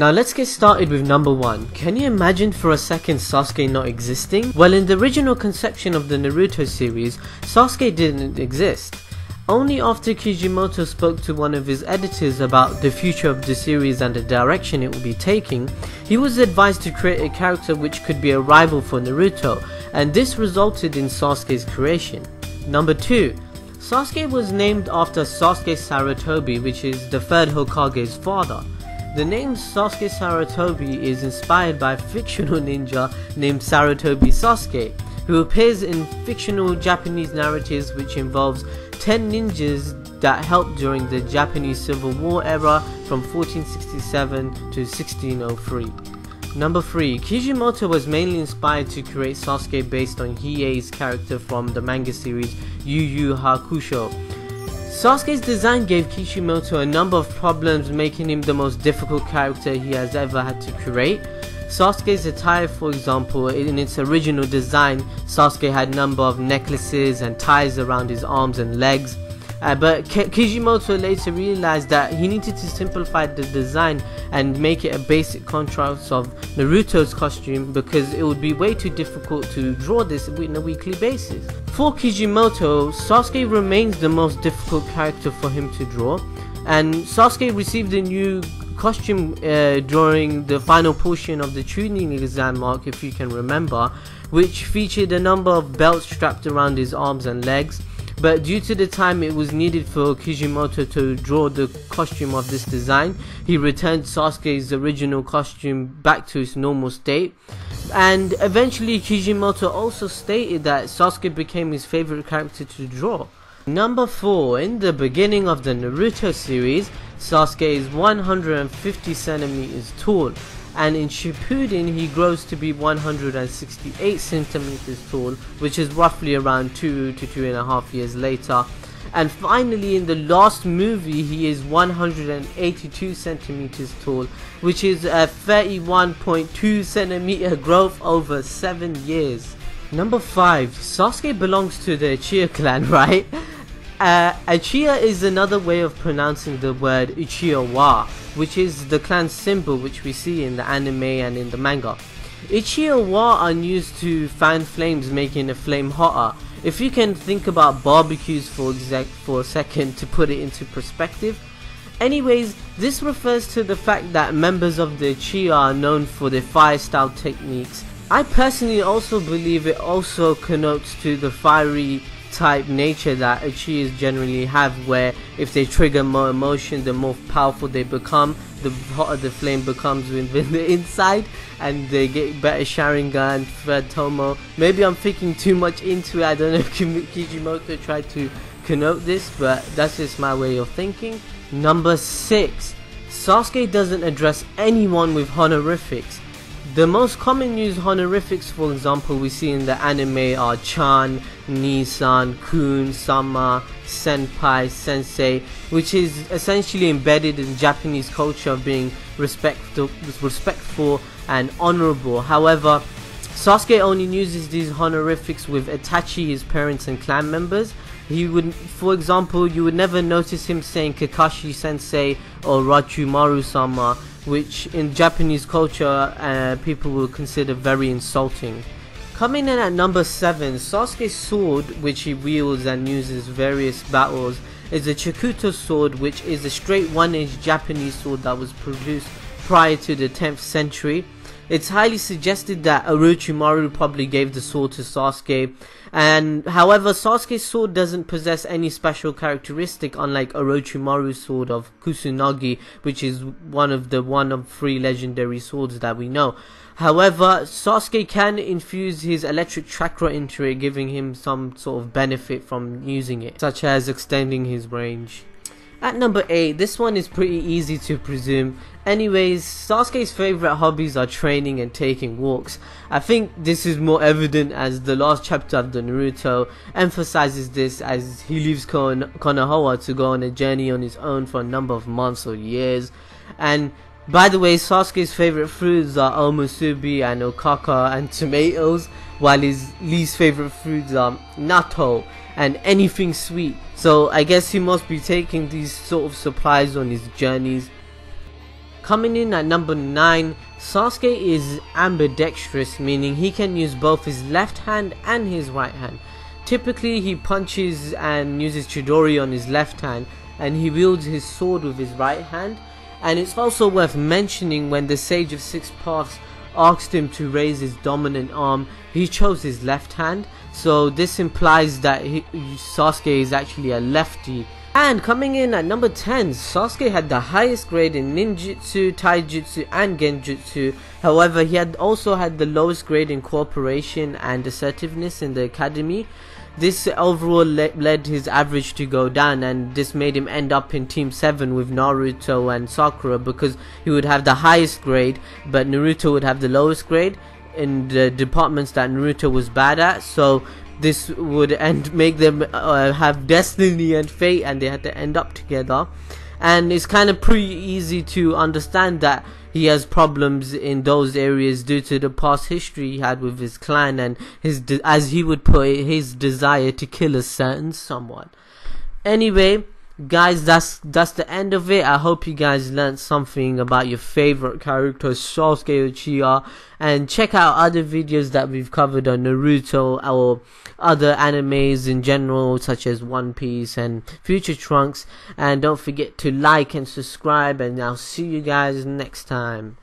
Now let's get started with number 1. Can you imagine for a second Sasuke not existing? Well, in the original conception of the Naruto series, Sasuke didn't exist. Only after Kishimoto spoke to one of his editors about the future of the series and the direction it would be taking, he was advised to create a character which could be a rival for Naruto, and this resulted in Sasuke's creation. Number 2. Sasuke was named after Sasuke Sarutobi, which is the third Hokage's father. The name Sasuke Sarutobi is inspired by a fictional ninja named Sarutobi Sasuke, who appears in fictional Japanese narratives which involves 10 ninjas that helped during the Japanese Civil War era from 1467 to 1603. Number 3. Kishimoto was mainly inspired to create Sasuke based on Hiei's character from the manga series Yu Yu Hakusho. Sasuke's design gave Kishimoto a number of problems, making him the most difficult character he has ever had to create. Sasuke's attire, for example, in its original design, Sasuke had a number of necklaces and ties around his arms and legs. But Kishimoto later realized that he needed to simplify the design and make it a basic contrast of Naruto's costume, because it would be way too difficult to draw this on a weekly basis. For Kishimoto, Sasuke remains the most difficult character for him to draw, and Sasuke received a new costume during the final portion of the Chunin exam arc, if you can remember, which featured a number of belts strapped around his arms and legs. But due to the time it was needed for Kishimoto to draw the costume of this design, he returned Sasuke's original costume back to its normal state. And eventually Kishimoto also stated that Sasuke became his favorite character to draw. Number 4. In the beginning of the Naruto series, Sasuke is 150 centimeters tall, and in Shippuden he grows to be 168 centimeters tall, which is roughly around 2 to 2.5 years later. And finally, in the last movie, he is 182 centimeters tall, which is a 31.2 centimeter growth over 7 years. Number 5. Sasuke belongs to the Uchiha clan, right? Uchiha is another way of pronouncing the word Uchiha-wa, which is the clan's symbol which we see in the anime and in the manga. Uchiha-wa are used to fan flames, making a flame hotter. If you can think about barbecues for a second to put it into perspective. Anyways, this refers to the fact that members of the Uchiha are known for their fire style techniques. I personally also believe it also connotes to the fiery type nature that Uchihas generally have, where if they trigger more emotion, the more powerful they become, the hotter the flame becomes within the inside, and they get better Sharingan, third Tomo. Maybe I'm thinking too much into it. I don't know if Kishimoto tried to connote this, but that's just my way of thinking. Number 6. Sasuke doesn't address anyone with honorifics. The most common used honorifics, for example, we see in the anime are Chan, Ni-san, Kun, Sama, Senpai, Sensei, which is essentially embedded in Japanese culture of being respectful and honorable. However, Sasuke only uses these honorifics with Itachi, his parents and clan members. He would, for example, you would never notice him saying Kakashi Sensei or Rachumaru-sama, which in Japanese culture people will consider very insulting. Coming in at number 7, Sasuke's sword, which he wields and uses various battles, is a Chikuto sword, which is a straight one-edged Japanese sword that was produced prior to the 10th century. It's highly suggested that Orochimaru probably gave the sword to Sasuke, and however Sasuke's sword doesn't possess any special characteristic, unlike Orochimaru's sword of Kusunagi, which is one of 3 legendary swords that we know. However, Sasuke can infuse his electric chakra into it, giving him some sort of benefit from using it, such as extending his range. At number 8, this one is pretty easy to presume. Anyways, Sasuke's favorite hobbies are training and taking walks. I think this is more evident as the last chapter of the Naruto emphasizes this, as he leaves Konoha to go on a journey on his own for a number of months or years. And by the way, Sasuke's favorite fruits are omusubi and okaka and tomatoes, while his least favorite foods are natto and anything sweet. So I guess he must be taking these sort of supplies on his journeys. Coming in at number 9, Sasuke is ambidextrous, meaning he can use both his left hand and his right hand. Typically he punches and uses Chidori on his left hand, and he wields his sword with his right hand. And it's also worth mentioning, when the Sage of Six Paths asked him to raise his dominant arm, he chose his left hand, so this implies that Sasuke is actually a lefty. And coming in at number 10, Sasuke had the highest grade in Ninjutsu, Taijutsu and Genjutsu. However, he had also had the lowest grade in cooperation and assertiveness in the academy. This overall led his average to go down, and this made him end up in Team 7 with Naruto and Sakura, because he would have the highest grade but Naruto would have the lowest grade in the departments that Naruto was bad at. So this would make them have destiny and fate, and they had to end up together. And it's kind of pretty easy to understand that he has problems in those areas due to the past history he had with his clan, and his, as he would put it, his desire to kill a certain someone. Anyway, guys, that's the end of it. I hope you guys learned something about your favorite character, Sasuke Uchiha, and check out other videos that we've covered on Naruto or other animes in general, such as One Piece and Future Trunks. And don't forget to like and subscribe, and I'll see you guys next time.